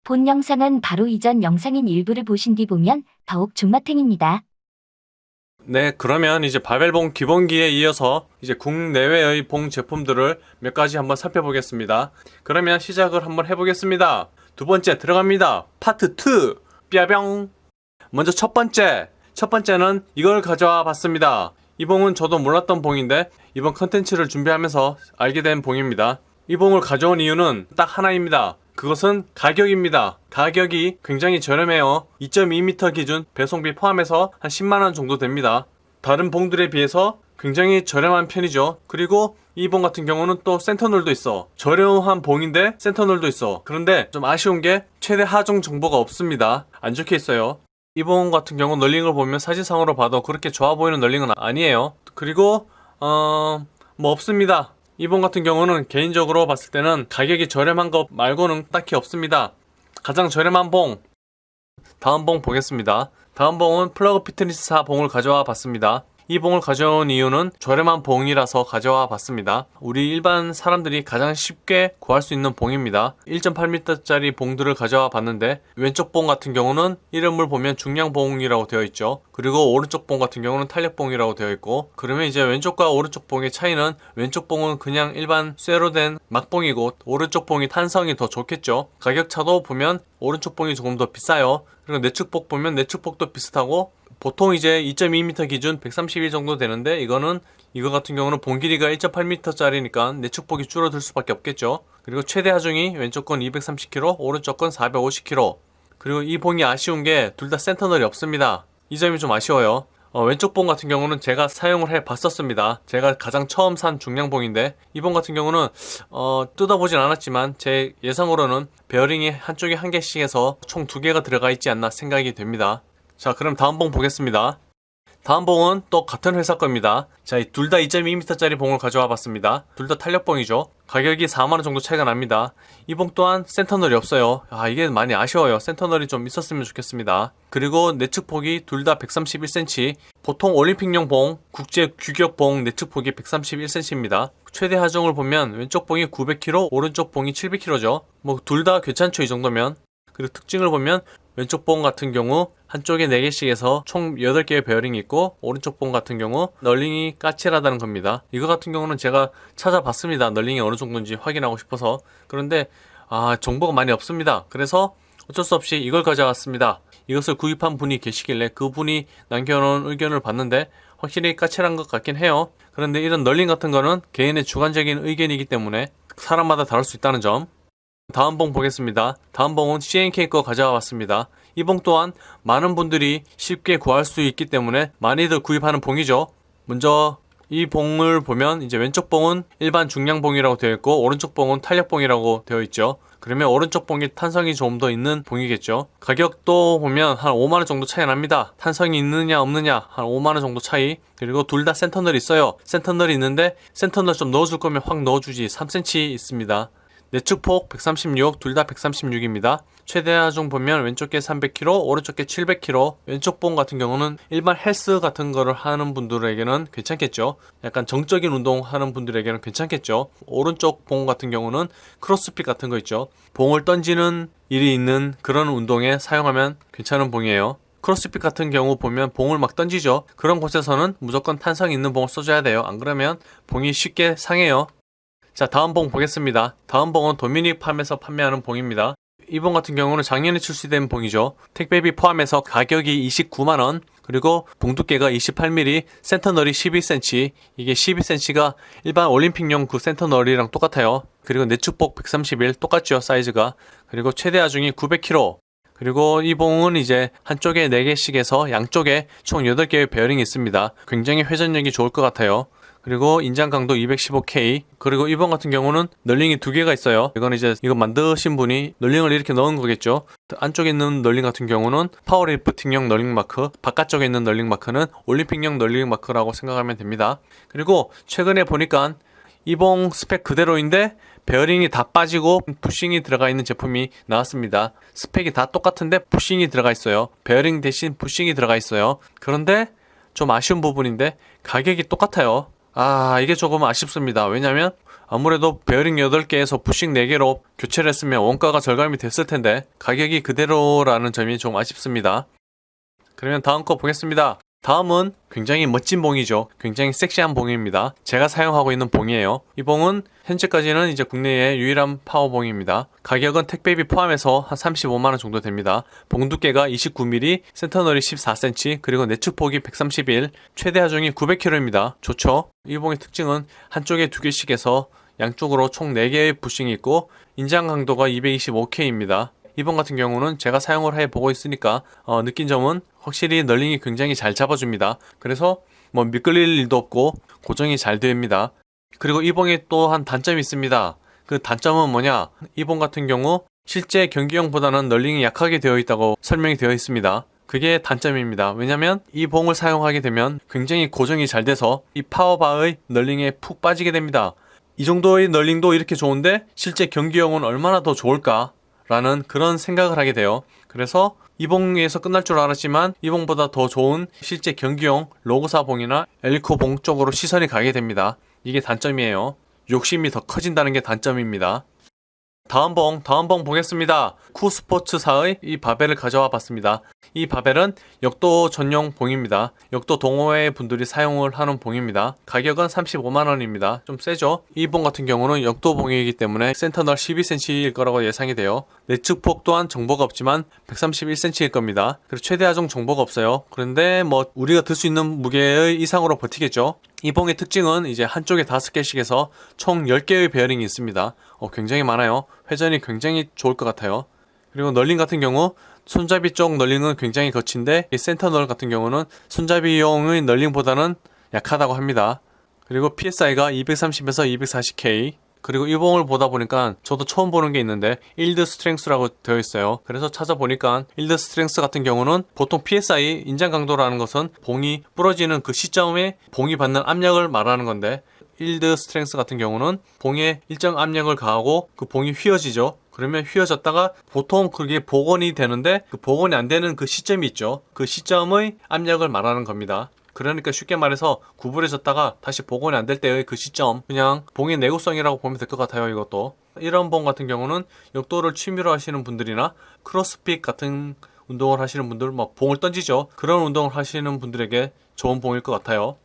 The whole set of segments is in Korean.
본 영상은 바로 이전 영상인 일부를 보신 뒤 보면 더욱 존맛탱입니다. 네, 그러면 이제 바벨봉 기본기에 이어서 이제 국내외의 봉 제품들을 몇 가지 한번 살펴보겠습니다. 그러면 시작을 한번 해보겠습니다. 두 번째 들어갑니다. 파트 2 삐아병. 먼저 첫 번째는 이걸 가져와 봤습니다. 이 봉은 저도 몰랐던 봉인데 이번 컨텐츠를 준비하면서 알게 된 봉입니다. 이 봉을 가져온 이유는 딱 하나입니다. 그것은 가격입니다. 가격이 굉장히 저렴해요. 2.2m 기준 배송비 포함해서 한 10만원 정도 됩니다. 다른 봉들에 비해서 굉장히 저렴한 편이죠. 그리고 이 봉 같은 경우는 또 센터널도 있어. 저렴한 봉인데 센터널도 있어. 그런데 좀 아쉬운 게 최대 하중 정보가 없습니다. 안 적혀 있어요. 이 봉 같은 경우 널링을 보면 사진상으로 봐도 그렇게 좋아 보이는 널링은 아니에요. 그리고 뭐 없습니다. 이 봉 같은 경우는 개인적으로 봤을 때는 가격이 저렴한 것 말고는 딱히 없습니다. 가장 저렴한 봉, 다음 봉 보겠습니다. 다음 봉은 플러그 피트니스사 봉을 가져와 봤습니다. 이 봉을 가져온 이유는 저렴한 봉이라서 가져와 봤습니다. 우리 일반 사람들이 가장 쉽게 구할 수 있는 봉입니다. 1.8m짜리 봉들을 가져와 봤는데 왼쪽 봉 같은 경우는 이름을 보면 중량봉이라고 되어 있죠. 그리고 오른쪽 봉 같은 경우는 탄력봉이라고 되어 있고, 그러면 이제 왼쪽과 오른쪽 봉의 차이는 왼쪽 봉은 그냥 일반 쇠로 된 막봉이고 오른쪽 봉이 탄성이 더 좋겠죠. 가격 차도 보면 오른쪽 봉이 조금 더 비싸요. 그리고 내축복 보면 내축복도 비슷하고 보통 이제 2.2m 기준 131 정도 되는데 이거 같은 경우는 봉 길이가 1.8m짜리니까 내축복이 줄어들 수밖에 없겠죠. 그리고 최대 하중이 왼쪽 건 230kg, 오른쪽 건 450kg. 그리고 이 봉이 아쉬운 게 둘 다 센터널이 없습니다. 이 점이 좀 아쉬워요. 왼쪽 봉 같은 경우는 제가 사용을 해 봤었습니다. 제가 가장 처음 산 중량봉인데 이 봉 같은 경우는 뜯어보진 않았지만 제 예상으로는 베어링이 한쪽에 한 개씩 해서 총 2개가 들어가 있지 않나 생각이 됩니다. 자, 그럼 다음 봉 보겠습니다. 다음 봉은 또 같은 회사 겁니다. 자, 둘 다 2.2m짜리 봉을 가져와 봤습니다. 둘 다 탄력봉이죠. 가격이 4만원 정도 차이가 납니다. 이 봉 또한 센터널이 없어요. 이게 많이 아쉬워요. 센터널이 좀 있었으면 좋겠습니다. 그리고 내측폭이 둘 다 131cm. 보통 올림픽용 봉, 국제 규격 봉 내측폭이 131cm입니다. 최대 하중을 보면 왼쪽 봉이 900kg, 오른쪽 봉이 700kg죠. 뭐 둘 다 괜찮죠, 이 정도면. 그리고 특징을 보면 왼쪽 봉 같은 경우 한쪽에 4개씩 해서 총 8개의 베어링이 있고, 오른쪽 봉 같은 경우 널링이 까칠하다는 겁니다. 이거 같은 경우는 제가 찾아봤습니다. 널링이 어느 정도인지 확인하고 싶어서. 그런데 정보가 많이 없습니다. 그래서 어쩔 수 없이 이걸 가져왔습니다. 이것을 구입한 분이 계시길래 그분이 남겨놓은 의견을 봤는데 확실히 까칠한 것 같긴 해요. 그런데 이런 널링 같은 거는 개인의 주관적인 의견이기 때문에 사람마다 다를 수 있다는 점. 다음 봉 보겠습니다. 다음 봉은 C&K 거 가져와 봤습니다. 이 봉 또한 많은 분들이 쉽게 구할 수 있기 때문에 많이들 구입하는 봉이죠. 먼저 이 봉을 보면 이제 왼쪽 봉은 일반 중량봉이라고 되어 있고 오른쪽 봉은 탄력봉이라고 되어 있죠. 그러면 오른쪽 봉이 탄성이 좀 더 있는 봉이겠죠. 가격도 보면 한 5만원 정도 차이 납니다. 탄성이 있느냐 없느냐 한 5만원 정도 차이. 그리고 둘 다 센터널이 있어요. 센터널이 있는데 센터널 좀 넣어줄 거면 확 넣어주지. 3cm 있습니다. 내축폭 136, 둘 다 136입니다. 최대 하중 보면 왼쪽 게 300kg, 오른쪽 게 700kg. 왼쪽 봉 같은 경우는 일반 헬스 같은 거를 하는 분들에게는 괜찮겠죠. 약간 정적인 운동 하는 분들에게는 괜찮겠죠. 오른쪽 봉 같은 경우는 크로스핏 같은 거 있죠. 봉을 던지는 일이 있는 그런 운동에 사용하면 괜찮은 봉이에요. 크로스핏 같은 경우 보면 봉을 막 던지죠. 그런 곳에서는 무조건 탄성 있는 봉을 써줘야 돼요. 안 그러면 봉이 쉽게 상해요. 자, 다음 봉 보겠습니다. 다음 봉은 도미닉팜에서 판매하는 봉입니다. 이 봉 같은 경우는 작년에 출시된 봉이죠. 택배비 포함해서 가격이 29만원, 그리고 봉 두께가 28mm, 센터널이 12cm. 이게 12cm가 일반 올림픽용 그 센터널이랑 똑같아요. 그리고 내축복 131 똑같죠, 사이즈가. 그리고 최대 하중이 900kg. 그리고 이 봉은 이제 한쪽에 4개씩 해서 양쪽에 총 8개의 베어링이 있습니다. 굉장히 회전력이 좋을 것 같아요. 그리고 인장 강도 215K. 그리고 이 봉 같은 경우는 널링이 2개가 있어요. 이건 이제 이거 만드신 분이 널링을 이렇게 넣은 거겠죠. 안쪽에 있는 널링 같은 경우는 파워리프팅용 널링 마크, 바깥쪽에 있는 널링 마크는 올림픽용 널링 마크라고 생각하면 됩니다. 그리고 최근에 보니까 이 봉 스펙 그대로인데 베어링이 다 빠지고 부싱이 들어가 있는 제품이 나왔습니다. 스펙이 다 똑같은데 부싱이 들어가 있어요. 베어링 대신 부싱이 들어가 있어요. 그런데 좀 아쉬운 부분인데 가격이 똑같아요. 이게 조금 아쉽습니다. 왜냐면 아무래도 베어링 8개에서 부식 4개로 교체를 했으면 원가가 절감이 됐을 텐데 가격이 그대로라는 점이 좀 아쉽습니다. 그러면 다음 거 보겠습니다. 다음은 굉장히 멋진 봉이죠. 굉장히 섹시한 봉입니다. 제가 사용하고 있는 봉이에요. 이 봉은 현재까지는 이제 국내의 유일한 파워봉입니다. 가격은 택배비 포함해서 한 35만원 정도 됩니다. 봉 두께가 29mm, 센터널이 14cm, 그리고 내축폭이 131, 최대 하중이 900kg입니다. 좋죠? 이 봉의 특징은 한쪽에 2개씩 해서 양쪽으로 총 4개의 부싱이 있고 인장 강도가 225K입니다. 이번 같은 경우는 제가 사용을 해보고 있으니까 느낀 점은 확실히 널링이 굉장히 잘 잡아줍니다. 그래서 뭐 미끌릴 일도 없고 고정이 잘 됩니다. 그리고 이 봉에 또 한 단점이 있습니다. 그 단점은 뭐냐? 이 봉 같은 경우 실제 경기용보다는 널링이 약하게 되어 있다고 설명이 되어 있습니다. 그게 단점입니다. 왜냐면 이 봉을 사용하게 되면 굉장히 고정이 잘 돼서 이 파워바의 널링에 푹 빠지게 됩니다. 이 정도의 널링도 이렇게 좋은데 실제 경기용은 얼마나 더 좋을까? 라는 그런 생각을 하게 돼요. 그래서 이 봉에서 끝날 줄 알았지만 이 봉보다 더 좋은 실제 경기용 로그사 봉이나 엘리코 봉 쪽으로 시선이 가게 됩니다. 이게 단점이에요. 욕심이 더 커진다는 게 단점입니다. 다음 봉 보겠습니다. 쿠스포츠사의 이 바벨을 가져와 봤습니다. 이 바벨은 역도 전용 봉입니다. 역도 동호회 분들이 사용을 하는 봉입니다. 가격은 35만원입니다. 좀 세죠? 이 봉 같은 경우는 역도 봉이기 때문에 센터널 12cm일 거라고 예상이 돼요. 내측폭 또한 정보가 없지만 131cm일 겁니다. 그리고 최대 하중 정보가 없어요. 그런데 뭐 우리가 들 수 있는 무게의 이상으로 버티겠죠? 이 봉의 특징은 이제 한쪽에 5개씩 해서 총 10개의 베어링이 있습니다. 굉장히 많아요. 회전이 굉장히 좋을 것 같아요. 그리고 널링 같은 경우 손잡이 쪽 널링은 굉장히 거친데 이 센터 널 같은 경우는 손잡이용의 널링보다는 약하다고 합니다. 그리고 PSI가 230에서 240K. 그리고 이 봉을 보다 보니까 저도 처음 보는 게 있는데 일드 스트렝스라고 되어 있어요. 그래서 찾아보니까 일드 스트렝스 같은 경우는 보통 PSI 인장 강도라는 것은 봉이 부러지는 그 시점에 봉이 받는 압력을 말하는 건데 일드 스트렝스 같은 경우는 봉에 일정 압력을 가하고 그 봉이 휘어지죠. 그러면 휘어졌다가 보통 그게 복원이 되는데 그 복원이 안 되는 그 시점이 있죠. 그 시점의 압력을 말하는 겁니다. 그러니까 쉽게 말해서 구부려졌다가 다시 복원이 안 될 때의 그 시점, 그냥 봉의 내구성이라고 보면 될 것 같아요. 이것도 이런 봉 같은 경우는 역도를 취미로 하시는 분들이나 크로스핏 같은 운동을 하시는 분들, 뭐 봉을 던지죠. 그런 운동을 하시는 분들에게 좋은 봉일 것 같아요.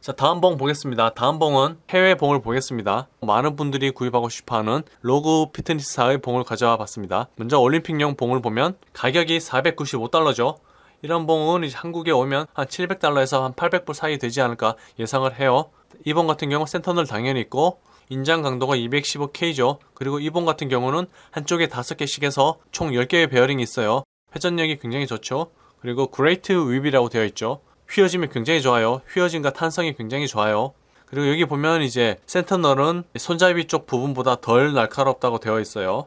자, 다음 봉 보겠습니다. 다음 봉은 해외 봉을 보겠습니다. 많은 분들이 구입하고 싶어하는 로그 피트니스사의 봉을 가져와 봤습니다. 먼저 올림픽용 봉을 보면 가격이 495달러죠. 이런 봉은 이제 한국에 오면 한 700달러에서 한 800불 사이 되지 않을까 예상을 해요. 이 봉 같은 경우 센터널 당연히 있고 인장 강도가 215K죠. 그리고 이 봉 같은 경우는 한쪽에 5개씩 해서 총 10개의 베어링이 있어요. 회전력이 굉장히 좋죠. 그리고 그레이트 윕이라고 되어 있죠. 휘어짐이 굉장히 좋아요. 휘어짐과 탄성이 굉장히 좋아요. 그리고 여기 보면 이제 센터널은 손잡이 쪽 부분보다 덜 날카롭다고 되어 있어요.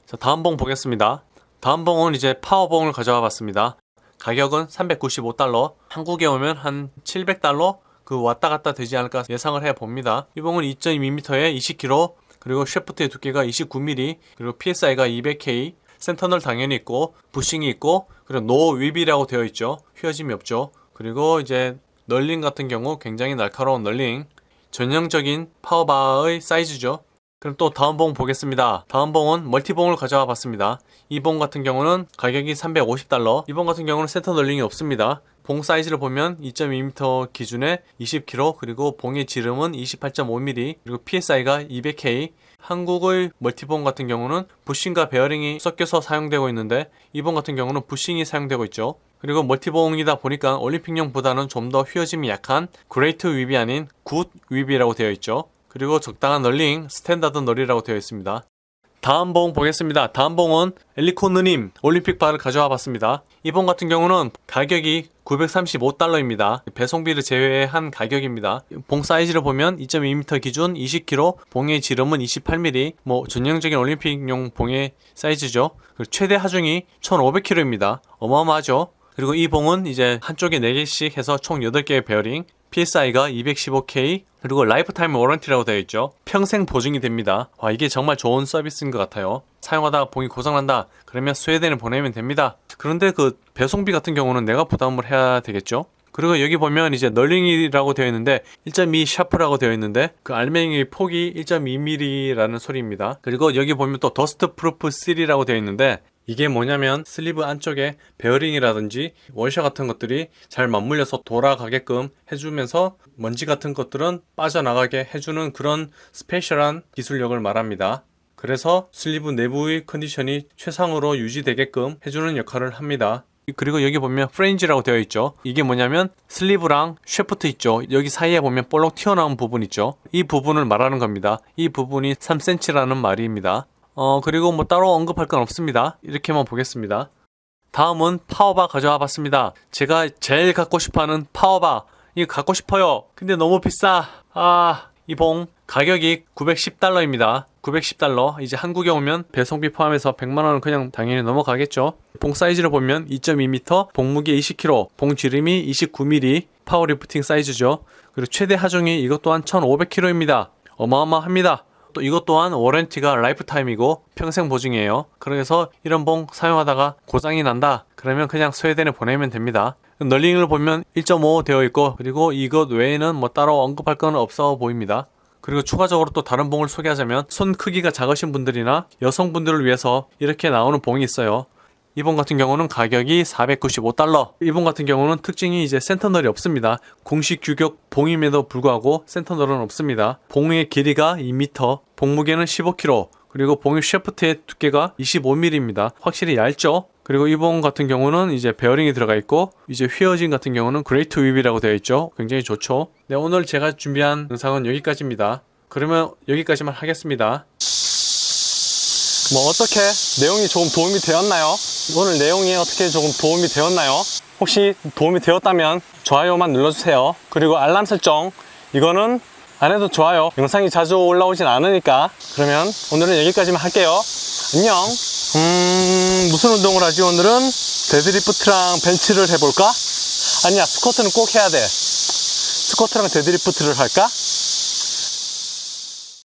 자, 다음 봉 보겠습니다. 다음 봉은 이제 파워봉을 가져와 봤습니다. 가격은 395달러, 한국에 오면 한 700달러 그 왔다 갔다 되지 않을까 예상을 해봅니다. 이 봉은 2.2m에 20kg, 그리고 샤프트의 두께가 29mm, 그리고 PSI가 200K, 센터널 당연히 있고 부싱이 있고, 그리고 노 윕이라고 되어 있죠. 휘어짐이 없죠. 그리고 이제 널링 같은 경우 굉장히 날카로운 널링, 전형적인 파워바의 사이즈죠. 그럼 또 다음 봉 보겠습니다. 다음 봉은 멀티봉을 가져와 봤습니다. 이 봉 같은 경우는 가격이 350달러. 이 봉 같은 경우는 센터 널링이 없습니다. 봉 사이즈를 보면 2.2m 기준에 20kg, 그리고 봉의 지름은 28.5mm, 그리고 PSI가 200K. 한국의 멀티봉 같은 경우는 부싱과 베어링이 섞여서 사용되고 있는데 이 봉 같은 경우는 부싱이 사용되고 있죠. 그리고 멀티봉이다 보니까 올림픽용보다는 좀 더 휘어짐이 약한 그레이트 윕이 아닌 굿 윕이라고 되어 있죠. 그리고 적당한 널링, 스탠다드 널이라고 되어 있습니다. 다음 봉 보겠습니다. 다음 봉은 엘리코느님 올림픽 바를 가져와 봤습니다. 이 봉 같은 경우는 가격이 935달러입니다. 배송비를 제외한 가격입니다. 봉 사이즈를 보면 2.2m 기준 20kg, 봉의 지름은 28mm, 뭐 전형적인 올림픽용 봉의 사이즈죠. 그리고 최대 하중이 1500kg입니다. 어마어마하죠. 그리고 이 봉은 이제 한쪽에 4개씩 해서 총 8개의 베어링, PSI가 215K, 그리고 라이프타임 워런티라고 되어 있죠. 평생 보증이 됩니다. 와, 이게 정말 좋은 서비스인 것 같아요. 사용하다가 봉이 고장난다 그러면 스웨덴에 보내면 됩니다. 그런데 그 배송비 같은 경우는 내가 부담을 해야 되겠죠. 그리고 여기 보면 이제 널링이라고 되어 있는데 1.2 샤프라고 되어 있는데 그 알맹이의 폭이 1.2mm라는 소리입니다. 그리고 여기 보면 또 더스트 프루프 3라고 되어 있는데 이게 뭐냐면 슬리브 안쪽에 베어링이라든지 워셔 같은 것들이 잘 맞물려서 돌아가게끔 해주면서 먼지 같은 것들은 빠져나가게 해주는 그런 스페셜한 기술력을 말합니다. 그래서 슬리브 내부의 컨디션이 최상으로 유지되게끔 해주는 역할을 합니다. 그리고 여기 보면 프레인지라고 되어 있죠. 이게 뭐냐면 슬리브랑 쉐프트 있죠. 여기 사이에 보면 볼록 튀어나온 부분 있죠. 이 부분을 말하는 겁니다. 이 부분이 3cm라는 말입니다. 그리고 뭐 따로 언급할 건 없습니다. 이렇게만 보겠습니다. 다음은 파워바 가져와 봤습니다. 제가 제일 갖고 싶어하는 파워바. 이거 갖고 싶어요. 근데 너무 비싸. 이 봉 가격이 $910입니다. $910. 이제 한국에 오면 배송비 포함해서 100만원은 그냥 당연히 넘어가겠죠. 봉 사이즈를 보면 2.2m, 봉 무게 20kg, 봉 지름이 29mm, 파워리프팅 사이즈죠. 그리고 최대 하중이 이것 또한 1500kg입니다. 어마어마합니다. 또 이것 또한 워런티가 라이프타임이고 평생 보증이에요. 그래서 이런 봉 사용하다가 고장이 난다 그러면 그냥 스웨덴에 보내면 됩니다. 널링을 보면 1.5 되어 있고 그리고 이것 외에는 뭐 따로 언급할 건 없어 보입니다. 그리고 추가적으로 또 다른 봉을 소개하자면 손 크기가 작으신 분들이나 여성분들을 위해서 이렇게 나오는 봉이 있어요. 이 봉 같은 경우는 가격이 $495. 이 봉 같은 경우는 특징이 이제 센터널이 없습니다. 공식 규격 봉임에도 불구하고 센터널은 없습니다. 봉의 길이가 2m, 봉 무게는 15kg, 그리고 봉의 샤프트의 두께가 25mm입니다. 확실히 얇죠? 그리고 이 봉 같은 경우는 이제 베어링이 들어가 있고 이제 휘어진 같은 경우는 그레이트 윕이라고 되어 있죠. 굉장히 좋죠. 네, 오늘 제가 준비한 영상은 여기까지입니다. 그러면 여기까지만 하겠습니다. 뭐 어떻게 내용이 조금 도움이 되었나요? 오늘 내용이 어떻게 조금 도움이 되었나요? 혹시 도움이 되었다면 좋아요만 눌러주세요. 그리고 알람 설정 이거는 안 해도 좋아요. 영상이 자주 올라오진 않으니까. 그러면 오늘은 여기까지만 할게요. 안녕. 무슨 운동을 하지 오늘은? 데드리프트랑 벤치를 해볼까? 아니야, 스쿼트는 꼭 해야 돼. 스쿼트랑 데드리프트를 할까?